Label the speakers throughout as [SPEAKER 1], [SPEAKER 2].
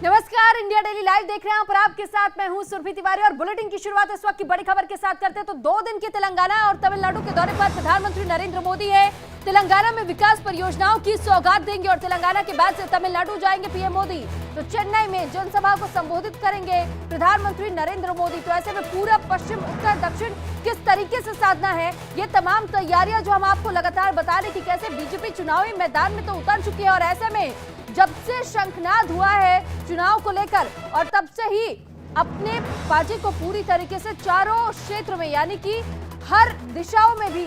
[SPEAKER 1] नमस्कार, India daily live देख रहे हैं आप और आपके साथ मैं हूं सुरभि तिवारी और बुलेटिन की शुरुआत इस वक्त की बड़ी खबर के साथ करते हैं। तो 2 दिन के तेलंगाना और तमिलनाडु के दौरे पर प्रधानमंत्री नरेंद्र मोदी है। तेलंगाना में विकास परियोजनाओं की सौगात देंगे और तेलंगाना के बाद से तमिलनाडु जाएंगे पीएम मोदी। तो चेन्नई में जनसभा को संबोधित करेंगे प्रधानमंत्री नरेंद्र मोदी। तो ऐसे में पूरा पश्चिम उत्तर दक्षिण किस तरीके से साधना है, ये तमाम तैयारियां जो हम आपको लगातार बता रहे कि कैसे बीजेपी चुनावी मैदान में तो उतर चुकी है और ऐसे में जब से शंखनाद हुआ है चुनाव को लेकर और तब से ही अपने पार्टी को पूरी तरीके से चारों क्षेत्र में यानी कि हर दिशाओं में भी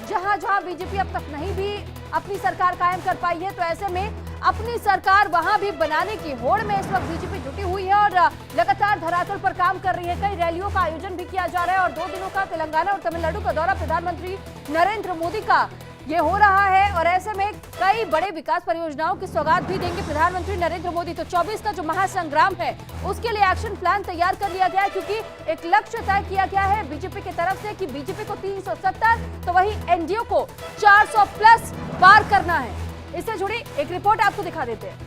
[SPEAKER 1] जहां जहां बीजेपी अब तक नहीं भी अपनी सरकार कायम कर पाई है, तो ऐसे में अपनी सरकार वहां भी बनाने की होड़ में इस वक्त बीजेपी जुटी हुई है और लगातार धरातल पर काम कर रही है। कई रैलियों का आयोजन भी किया जा रहा है और 2 दिनों का तेलंगाना और तमिलनाडु का दौरा प्रधानमंत्री नरेंद्र मोदी का ये हो रहा है और ऐसे में कई बड़े विकास परियोजनाओं की सौगात भी देंगे प्रधानमंत्री नरेंद्र मोदी। तो 24 का जो महासंग्राम है उसके लिए एक्शन प्लान तैयार कर लिया गया है क्योंकि एक लक्ष्य तय किया गया है बीजेपी की तरफ से कि बीजेपी को 370 तो वही एनडीए को 400 प्लस पार करना है। इससे जुड़ी एक रिपोर्ट आपको दिखा देते हैं।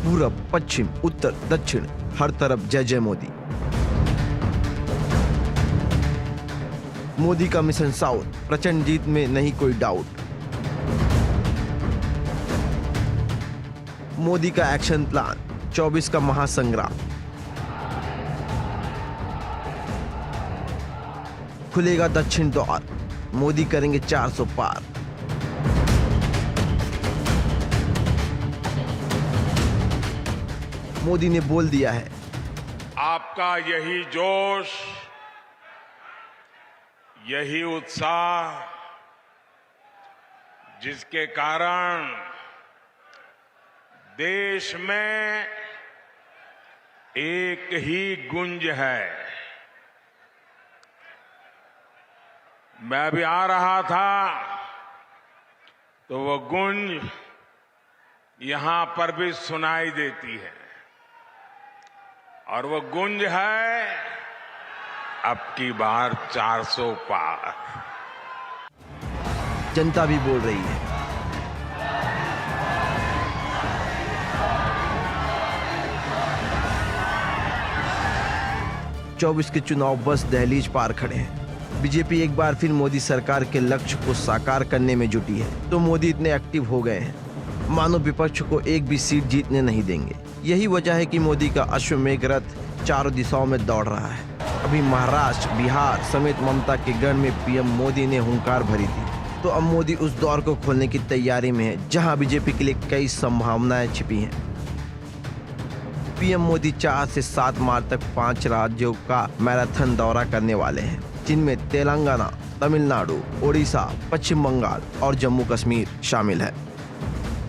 [SPEAKER 2] पूरब, पश्चिम, उत्तर, दक्षिण, हर तरफ जय जय मोदी। मोदी का मिशन साउथ, प्रचंड जीत में नहीं कोई डाउट। मोदी का एक्शन प्लान, 24 का महासंग्राम। खुलेगा दक्षिण द्वार, मोदी करेंगे 400 पार। मोदी ने बोल दिया है,
[SPEAKER 3] आपका यही जोश, यही उत्साह जिसके कारण देश में एक ही गूंज है। मैं अभी आ रहा था तो वो गूंज यहां पर भी सुनाई देती है और वो गूंज है अब की बार 400 पार।
[SPEAKER 2] जनता भी बोल रही है। चौबीस के चुनाव बस दहलीज पार खड़े हैं। बीजेपी एक बार फिर मोदी सरकार के लक्ष्य को साकार करने में जुटी है। तो मोदी इतने एक्टिव हो गए हैं मानो विपक्ष को एक भी सीट जीतने नहीं देंगे। यही वजह है कि मोदी का अश्वमेघ रथ चारों दिशाओं में दौड़ रहा है। अभी महाराष्ट्र, बिहार समेत ममता के गढ़ में पीएम मोदी ने हुंकार भरी थी, तो अब मोदी उस दौर को खोलने की तैयारी में है जहां बीजेपी के लिए कई संभावनाएं छिपी हैं। पीएम मोदी 4 से 7 मार्च तक 5 राज्यों का मैराथन दौरा करने वाले हैं, जिनमें तेलंगाना, तमिलनाडु, ओडिशा, पश्चिम बंगाल और जम्मू कश्मीर शामिल है।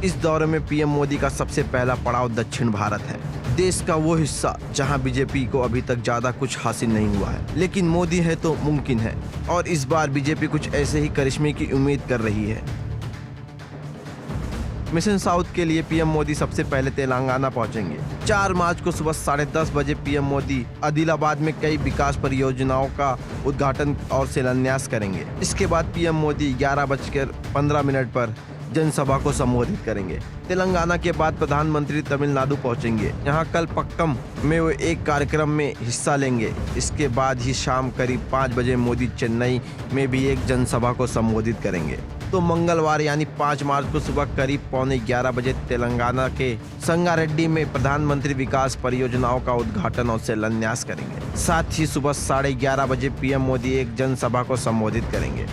[SPEAKER 2] इस दौरे में पीएम मोदी का सबसे पहला पड़ाव दक्षिण भारत है, देश का वो हिस्सा जहां बीजेपी को अभी तक ज्यादा कुछ हासिल नहीं हुआ है, लेकिन मोदी है तो मुमकिन है और इस बार बीजेपी कुछ ऐसे ही करिश्मे की उम्मीद कर रही है। मिशन साउथ के लिए पीएम मोदी सबसे पहले तेलंगाना पहुंचेंगे। 4 मार्च को सुबह 10:30 बजे पीएम मोदी आदिलाबाद में कई विकास परियोजनाओं का उद्घाटन और शिलान्यास करेंगे। इसके बाद पीएम मोदी 11:15 पर जनसभा को संबोधित करेंगे। तेलंगाना के बाद प्रधानमंत्री तमिलनाडु पहुंचेंगे। यहां कल पक्कम में वो एक कार्यक्रम में हिस्सा लेंगे। इसके बाद ही शाम करीब 5 बजे मोदी चेन्नई में भी एक जनसभा को संबोधित करेंगे। तो मंगलवार यानी 5 मार्च को सुबह करीब 11:15 बजे तेलंगाना के संगारेड्डी में प्रधानमंत्री विकास परियोजनाओं का उद्घाटन और शिलान्यास करेंगे। साथ ही सुबह 11:30 बजे पीएम मोदी एक जनसभा को संबोधित करेंगे।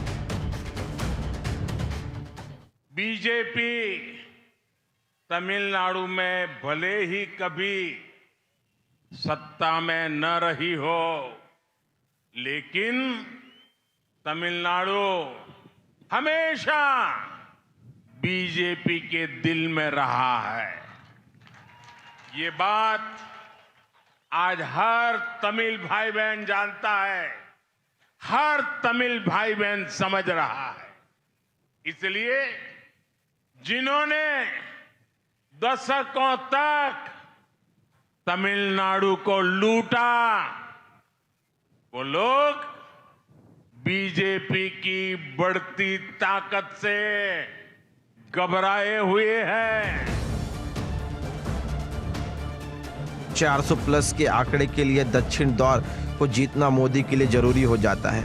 [SPEAKER 3] बीजेपी तमिलनाडु में भले ही कभी सत्ता में न रही हो, लेकिन तमिलनाडु हमेशा बीजेपी के दिल में रहा है। ये बात आज हर तमिल भाई बहन जानता है, हर तमिल भाई बहन समझ रहा है। इसलिए जिन्होंने दशकों तक तमिलनाडु को लूटा, वो लोग बीजेपी की बढ़ती ताकत से घबराए हुए हैं।
[SPEAKER 2] 400 प्लस के आंकड़े के लिए दक्षिण द्वार को जीतना मोदी के लिए जरूरी हो जाता है,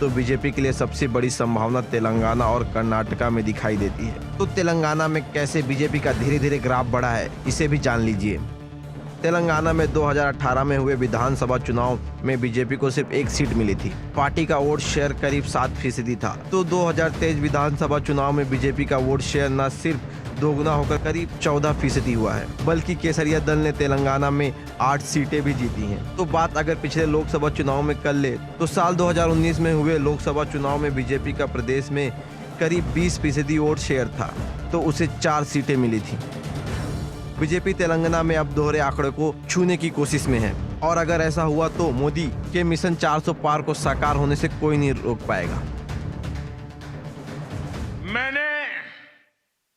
[SPEAKER 2] तो बीजेपी के लिए सबसे बड़ी संभावना तेलंगाना और कर्नाटका में दिखाई देती है। तो तेलंगाना में कैसे बीजेपी का धीरे धीरे ग्राफ बढ़ा है, इसे भी जान लीजिए। तेलंगाना में 2018 में हुए विधानसभा चुनाव में बीजेपी को सिर्फ एक सीट मिली थी। पार्टी का वोट शेयर करीब 7% था। तो 2023 विधानसभा चुनाव में बीजेपी का वोट शेयर न सिर्फ दोगुना होकर करीब 14% हुआ है, बल्कि केसरिया दल ने तेलंगाना में 8 सीटें भी जीती हैं। तो बात अगर पिछले लोकसभा चुनाव में कर ले, तो साल 2019 में हुए लोकसभा चुनाव में बीजेपी का प्रदेश में करीब 20% वोट शेयर था, तो उसे 4 सीटें मिली थी। बीजेपी तेलंगाना में अब दोहरे आंकड़े को छूने की कोशिश में है, और अगर ऐसा हुआ तो मोदी के मिशन 400 पार को साकार होने से कोई नहीं रोक पाएगा।
[SPEAKER 3] मैंने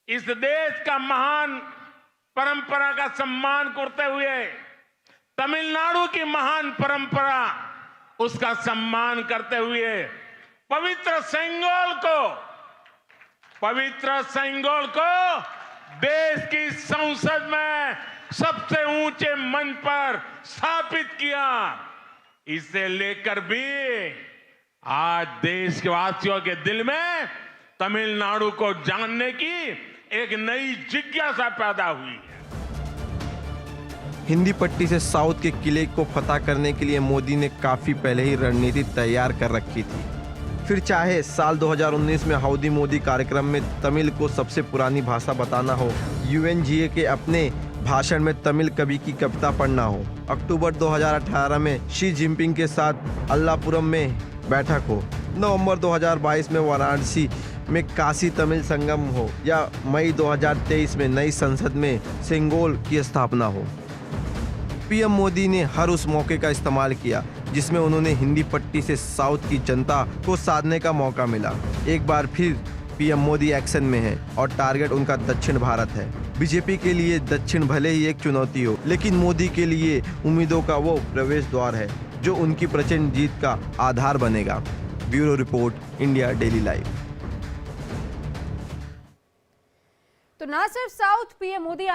[SPEAKER 3] इस देश का महान परंपरा का सम्मान करते हुए तमिलनाडु की महान परंपरा, उसका सम्मान करते हुए पवित्र सेंगोल को देश की संसद में सबसे ऊंचे मंच पर स्थापित किया। इसे लेकर भी आज देश के वासियों के दिल में तमिलनाडु को जानने की एक नई जिज्ञासा पैदा हुई है।
[SPEAKER 2] हिंदी पट्टी से साउथ के किले को फतह करने के लिए मोदी ने काफी पहले ही रणनीति तैयार कर रखी थी। फिर चाहे साल 2019 में हाउडी मोदी कार्यक्रम में तमिल को सबसे पुरानी भाषा बताना हो, UNGA के अपने भाषण में तमिल कवि की कविता पढ़ना हो, अक्टूबर 2018 में शी जिनपिंग के साथ अल्लापुरम में बैठक हो, नवंबर 2022 में वाराणसी में काशी तमिल संगम हो, या मई 2023 में नई संसद में सेंगोल की स्थापना हो। पीएम मोदी ने हर उस मौके का इस्तेमाल किया जिसमें उन्होंने हिंदी पट्टी से साउथ की जनता को साधने का मौका मिला। एक बार फिर पीएम मोदी एक्शन में है और टारगेट उनका दक्षिण भारत है। बीजेपी के लिए दक्षिण भले ही एक चुनौती हो, लेकिन मोदी के लिए उम्मीदों का वो प्रवेश द्वार है जो उनकी प्रचंड जीत का आधार बनेगा। Bureau report, India daily live.
[SPEAKER 1] तो ना सिर्फ साउथ पीएम मोदी